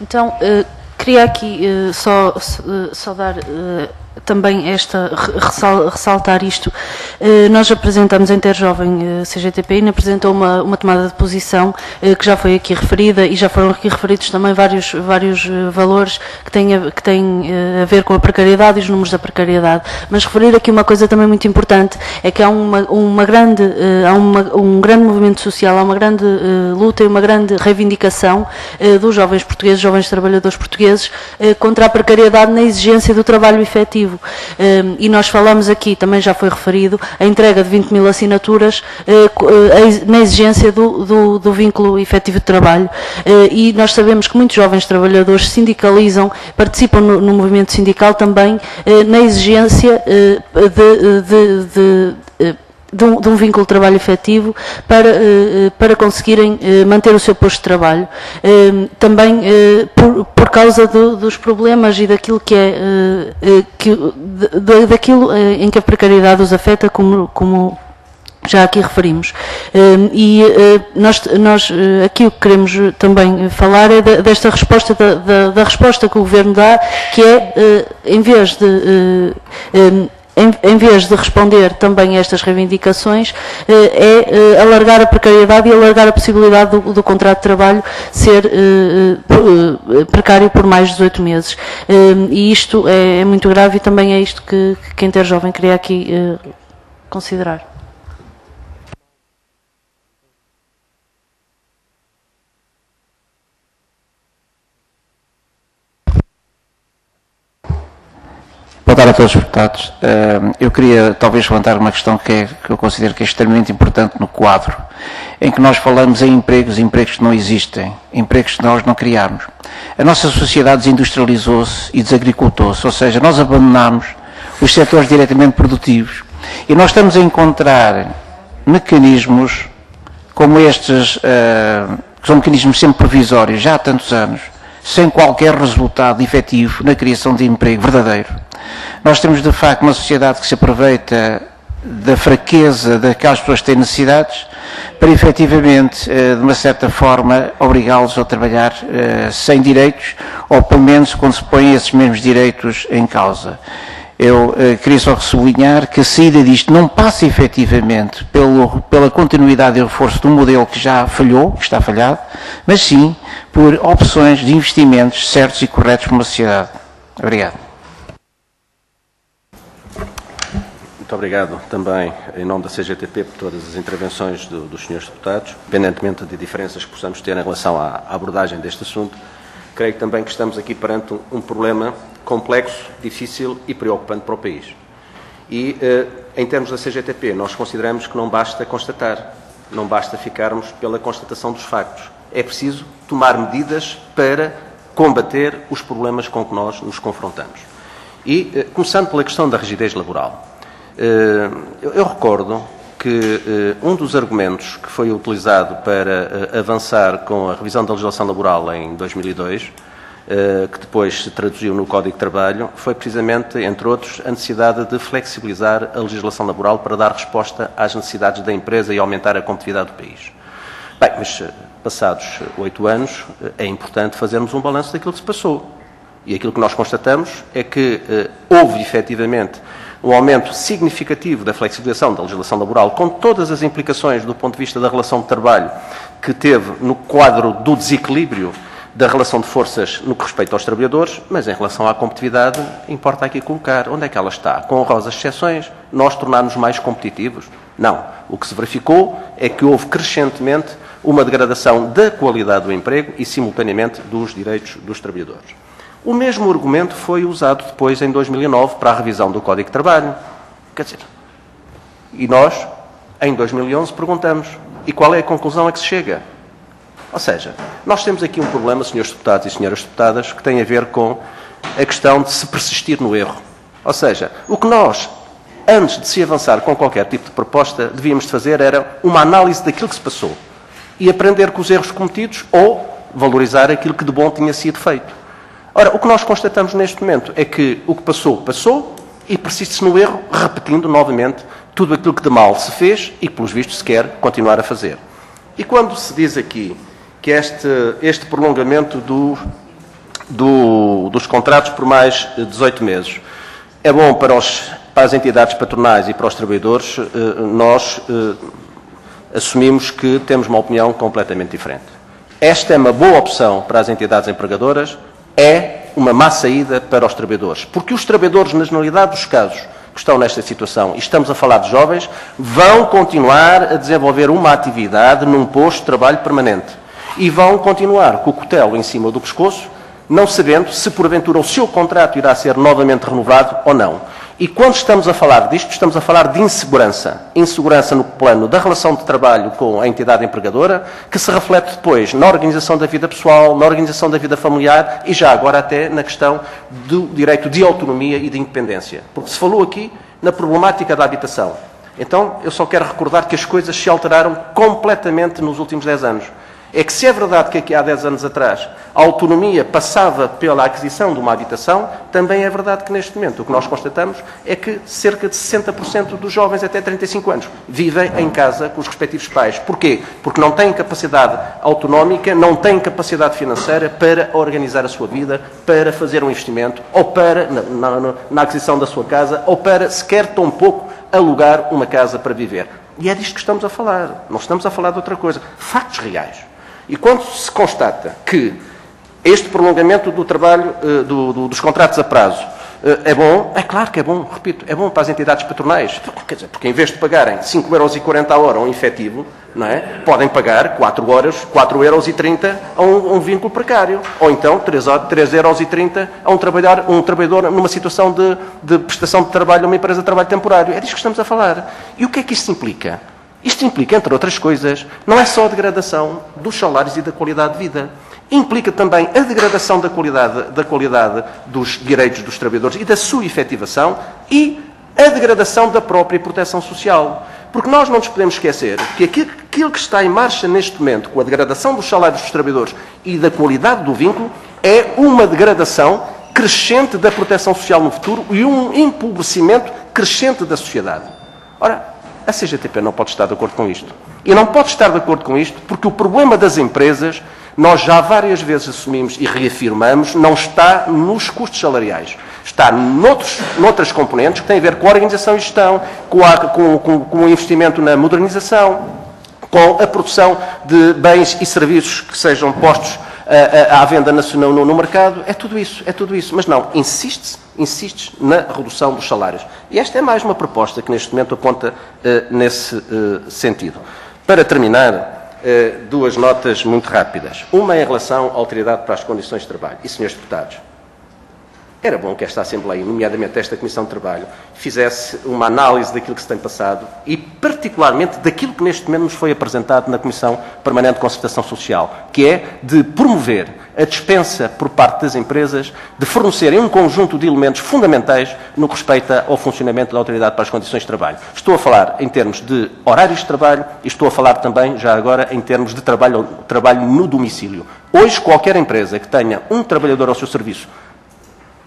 Então, queria aqui só dar também ressaltar isto. Nós apresentamos a Interjovem CGTP e apresentou uma tomada de posição que já foi aqui referida e já foram aqui referidos também vários valores que têm a ver com a precariedade e os números da precariedade. Mas referir aqui uma coisa também muito importante, é que há um grande movimento social, há uma grande luta e uma grande reivindicação dos jovens portugueses, jovens trabalhadores portugueses, contra a precariedade na exigência do trabalho efetivo. E nós falamos aqui, também já foi referido, a entrega de 20 mil assinaturas na exigência do vínculo efetivo de trabalho. E nós sabemos que muitos jovens trabalhadores se sindicalizam, participam no movimento sindical também na exigência de um vínculo de trabalho efetivo para conseguirem manter o seu posto de trabalho. Também por causa dos problemas e daquilo daquilo em que a precariedade os afeta, como já aqui referimos. E nós aqui o que queremos também falar é desta resposta, da resposta que o Governo dá, que é, em vez de responder também a estas reivindicações, é alargar a precariedade e alargar a possibilidade do contrato de trabalho ser precário por mais de 18 meses. E isto é muito grave e também é isto que a Interjovem queria aqui considerar. Boa tarde a todos os deputados. Eu queria talvez levantar uma questão que eu considero que é extremamente importante no quadro, em que nós falamos em empregos que não existem, empregos que nós não criamos. A nossa sociedade desindustrializou-se e desagricultou-se, ou seja, nós abandonámos os setores diretamente produtivos e nós estamos a encontrar mecanismos como estes, que são mecanismos sempre provisórios, já há tantos anos, sem qualquer resultado efetivo na criação de emprego verdadeiro. Nós temos, de facto, uma sociedade que se aproveita da fraqueza daquelas pessoas que têm necessidades para, efetivamente, de uma certa forma, obrigá-los a trabalhar sem direitos, ou pelo menos quando se põem esses mesmos direitos em causa. Eu queria só sublinhar que a saída disto não passa, efetivamente, pela continuidade e reforço de um modelo que já falhou, que está falhado, mas sim por opções de investimentos certos e corretos para uma sociedade. Obrigado. Muito obrigado também, em nome da CGTP, por todas as intervenções dos senhores deputados. Independentemente de diferenças que possamos ter em relação à abordagem deste assunto, creio também que estamos aqui perante um problema complexo, difícil e preocupante para o país. E, em termos da CGTP, nós consideramos que não basta constatar, não basta ficarmos pela constatação dos factos. É preciso tomar medidas para combater os problemas com que nós nos confrontamos. E, começando pela questão da rigidez laboral, eu recordo que um dos argumentos que foi utilizado para avançar com a revisão da legislação laboral em 2002, que depois se traduziu no Código de Trabalho, foi precisamente, entre outros, a necessidade de flexibilizar a legislação laboral para dar resposta às necessidades da empresa e aumentar a competitividade do país. Bem, mas passados 8 anos, é importante fazermos um balanço daquilo que se passou. E aquilo que nós constatamos é que houve, efetivamente, um aumento significativo da flexibilização da legislação laboral, com todas as implicações do ponto de vista da relação de trabalho que teve no quadro do desequilíbrio da relação de forças no que respeita aos trabalhadores, mas em relação à competitividade, importa aqui colocar onde é que ela está. Com honrosas exceções, nós tornarmos mais competitivos? Não. O que se verificou é que houve crescentemente uma degradação da qualidade do emprego e, simultaneamente, dos direitos dos trabalhadores. O mesmo argumento foi usado depois, em 2009, para a revisão do Código de Trabalho. Quer dizer, e nós, em 2011, perguntamos, e qual é a conclusão a que se chega? Ou seja, nós temos aqui um problema, senhores deputados e senhoras deputadas, que tem a ver com a questão de se persistir no erro. Ou seja, o que nós, antes de se avançar com qualquer tipo de proposta, devíamos de fazer era uma análise daquilo que se passou e aprender com os erros cometidos ou valorizar aquilo que de bom tinha sido feito. Ora, o que nós constatamos neste momento é que o que passou, passou e persiste-se no erro, repetindo novamente tudo aquilo que de mal se fez e, pelos vistos, se quer continuar a fazer. E quando se diz aqui que este prolongamento dos contratos por mais 18 meses. É bom para as entidades patronais e para os trabalhadores, nós assumimos que temos uma opinião completamente diferente. Esta é uma boa opção para as entidades empregadoras, é uma má saída para os trabalhadores, porque os trabalhadores, na generalidade dos casos que estão nesta situação, e estamos a falar de jovens, vão continuar a desenvolver uma atividade num posto de trabalho permanente e vão continuar com o cutelo em cima do pescoço, não sabendo se porventura o seu contrato irá ser novamente renovado ou não. E quando estamos a falar disto, estamos a falar de insegurança. Insegurança no plano da relação de trabalho com a entidade empregadora, que se reflete depois na organização da vida pessoal, na organização da vida familiar e já agora até na questão do direito de autonomia e de independência. Porque se falou aqui na problemática da habitação. Então, eu só quero recordar que as coisas se alteraram completamente nos últimos 10 anos. É que se é verdade que aqui há 10 anos atrás a autonomia passava pela aquisição de uma habitação, também é verdade que neste momento o que nós constatamos é que cerca de 60% dos jovens até 35 anos vivem em casa com os respectivos pais. Porquê? Porque não têm capacidade autonómica, não têm capacidade financeira para organizar a sua vida, para fazer um investimento, ou para, na aquisição da sua casa, ou para sequer tão pouco alugar uma casa para viver. E é disto que estamos a falar. Não estamos a falar de outra coisa. Factos reais. E quando se constata que este prolongamento do trabalho, dos contratos a prazo, é bom, é claro que é bom, repito, é bom para as entidades patronais. Quer dizer, porque em vez de pagarem 5,40€ a hora a um efetivo, não é? Podem pagar 4,30€ a um vínculo precário. Ou então 3,30€ a um trabalhador numa situação de prestação de trabalho numa empresa de trabalho temporário. É disso que estamos a falar. E o que é que isto implica? Isto implica, entre outras coisas, não é só a degradação dos salários e da qualidade de vida. Implica também a degradação da qualidade dos direitos dos trabalhadores e da sua efetivação e a degradação da própria proteção social. Porque nós não nos podemos esquecer que aquilo que está em marcha neste momento, com a degradação dos salários dos trabalhadores e da qualidade do vínculo, é uma degradação crescente da proteção social no futuro e um empobrecimento crescente da sociedade. Ora, a CGTP não pode estar de acordo com isto. E não pode estar de acordo com isto porque o problema das empresas, nós já várias vezes assumimos e reafirmamos, não está nos custos salariais. Está noutras componentes que têm a ver com a organização e gestão, com o investimento na modernização, com a produção de bens e serviços que sejam postos à venda nacional no mercado. É tudo isso. Mas não, insiste na redução dos salários. E esta é mais uma proposta que neste momento aponta nesse sentido. Para terminar, duas notas muito rápidas. Uma em relação à Autoridade para as Condições de Trabalho. E, senhores deputados, era bom que esta Assembleia, nomeadamente esta Comissão de Trabalho, fizesse uma análise daquilo que se tem passado e, particularmente, daquilo que neste momento nos foi apresentado na Comissão Permanente de Concertação Social, que é de promover a dispensa por parte das empresas de fornecerem um conjunto de elementos fundamentais no que respeita ao funcionamento da Autoridade para as Condições de Trabalho. Estou a falar em termos de horários de trabalho e estou a falar também, já agora, em termos de trabalho no domicílio. Hoje, qualquer empresa que tenha um trabalhador ao seu serviço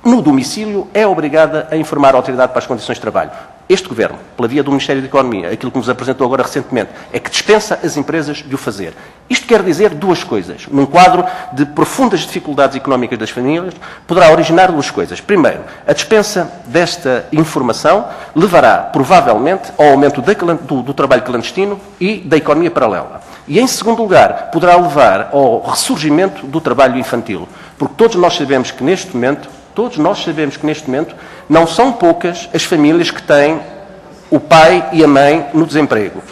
no domicílio é obrigada a informar a Autoridade para as Condições de Trabalho. Este Governo, pela via do Ministério da Economia, aquilo que nos apresentou agora recentemente, é que dispensa as empresas de o fazer. Isto quer dizer duas coisas. Num quadro de profundas dificuldades económicas das famílias, poderá originar duas coisas. Primeiro, a dispensa desta informação levará, provavelmente, ao aumento do trabalho clandestino e da economia paralela. E, em segundo lugar, poderá levar ao ressurgimento do trabalho infantil. Porque todos nós sabemos que, neste momento, não são poucas as famílias que têm o pai e a mãe no desemprego.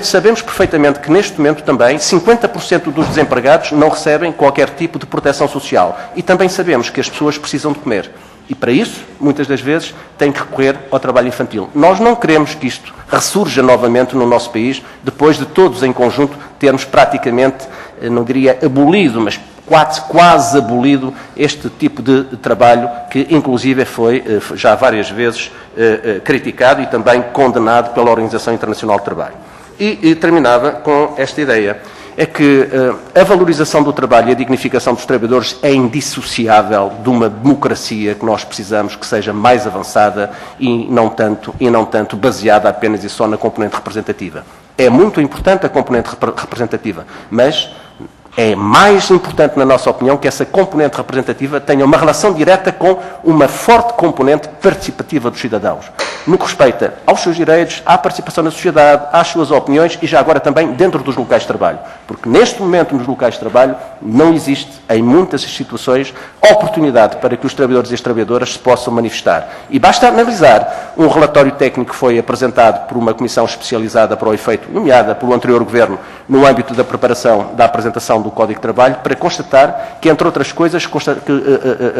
Sabemos perfeitamente que, neste momento, também, 50% dos desempregados não recebem qualquer tipo de proteção social. E também sabemos que as pessoas precisam de comer. E, para isso, muitas das vezes, têm que recorrer ao trabalho infantil. Nós não queremos que isto ressurja novamente no nosso país, depois de todos, em conjunto, termos praticamente, não diria abolido, mas quase abolido este tipo de trabalho que, inclusive, foi já várias vezes criticado e também condenado pela Organização Internacional do Trabalho. E terminava com esta ideia. É que a valorização do trabalho e a dignificação dos trabalhadores é indissociável de uma democracia que nós precisamos que seja mais avançada e não tanto baseada apenas e só na componente representativa. É muito importante a componente representativa, mas É mais importante, na nossa opinião, que essa componente representativa tenha uma relação direta com uma forte componente participativa dos cidadãos, no que respeita aos seus direitos, à participação na sociedade, às suas opiniões e já agora também dentro dos locais de trabalho. Porque neste momento nos locais de trabalho não existe, em muitas situações, oportunidade para que os trabalhadores e as trabalhadoras se possam manifestar. E basta analisar um relatório técnico que foi apresentado por uma comissão especializada para o efeito, nomeada pelo anterior Governo, no âmbito da preparação da apresentação do Código de Trabalho, para constatar que, entre outras coisas,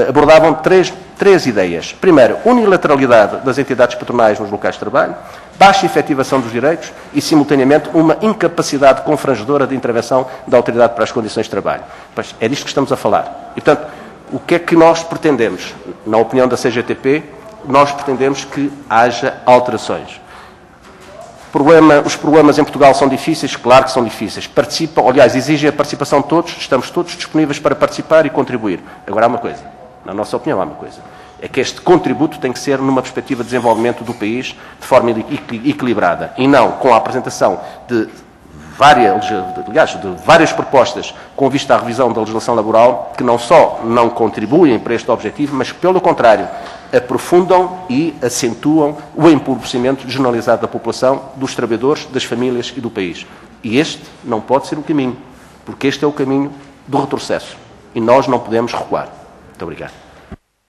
abordavam três ideias. Primeiro, unilateralidade das entidades patronais nos locais de trabalho, baixa efetivação dos direitos e, simultaneamente, uma incapacidade confrangedora de intervenção da Autoridade para as Condições de Trabalho. Pois é disto que estamos a falar. E, portanto, o que é que nós pretendemos? Na opinião da CGTP, nós pretendemos que haja alterações. Os problemas em Portugal são difíceis? Claro que são difíceis. Participam, aliás, exigem a participação de todos, estamos todos disponíveis para participar e contribuir. Agora há uma coisa, na nossa opinião há uma coisa, é que este contributo tem que ser numa perspectiva de desenvolvimento do país de forma equilibrada e não com a apresentação de várias propostas com vista à revisão da legislação laboral que não só não contribuem para este objetivo, mas, pelo contrário, aprofundam e acentuam o empobrecimento generalizado da população, dos trabalhadores, das famílias e do país. E este não pode ser o caminho, porque este é o caminho do retrocesso. E nós não podemos recuar. Muito obrigado.